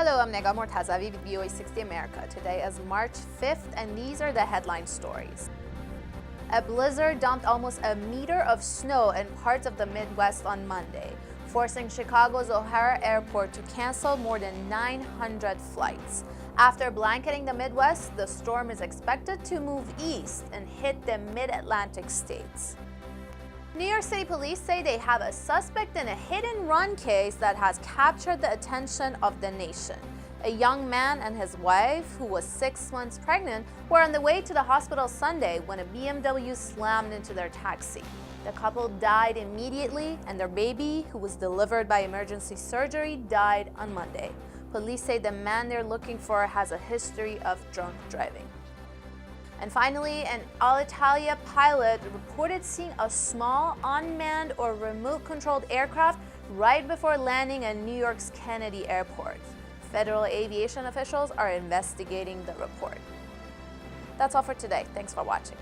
Hello, I'm Nega Mortazavi with VOA 60 America. Today is March 5th, and these are the headline stories. A blizzard dumped almost a meter of snow in parts of the Midwest on Monday, forcing Chicago's O'Hare Airport to cancel more than 900 flights. After blanketing the Midwest, the storm is expected to move east and hit the mid-Atlantic states. New York City police say they have a suspect in a hit-and-run case that has captured the attention of the nation. A young man and his wife, who was 6 months pregnant, were on the way to the hospital Sunday when a BMW slammed into their taxi. The couple died immediately, and their baby, who was delivered by emergency surgery, died on Monday. Police say the man they're looking for has a history of drunk driving. And finally, an Alitalia pilot reported seeing a small, unmanned or remote-controlled aircraft right before landing at New York's Kennedy Airport. Federal aviation officials are investigating the report. That's all for today. Thanks for watching.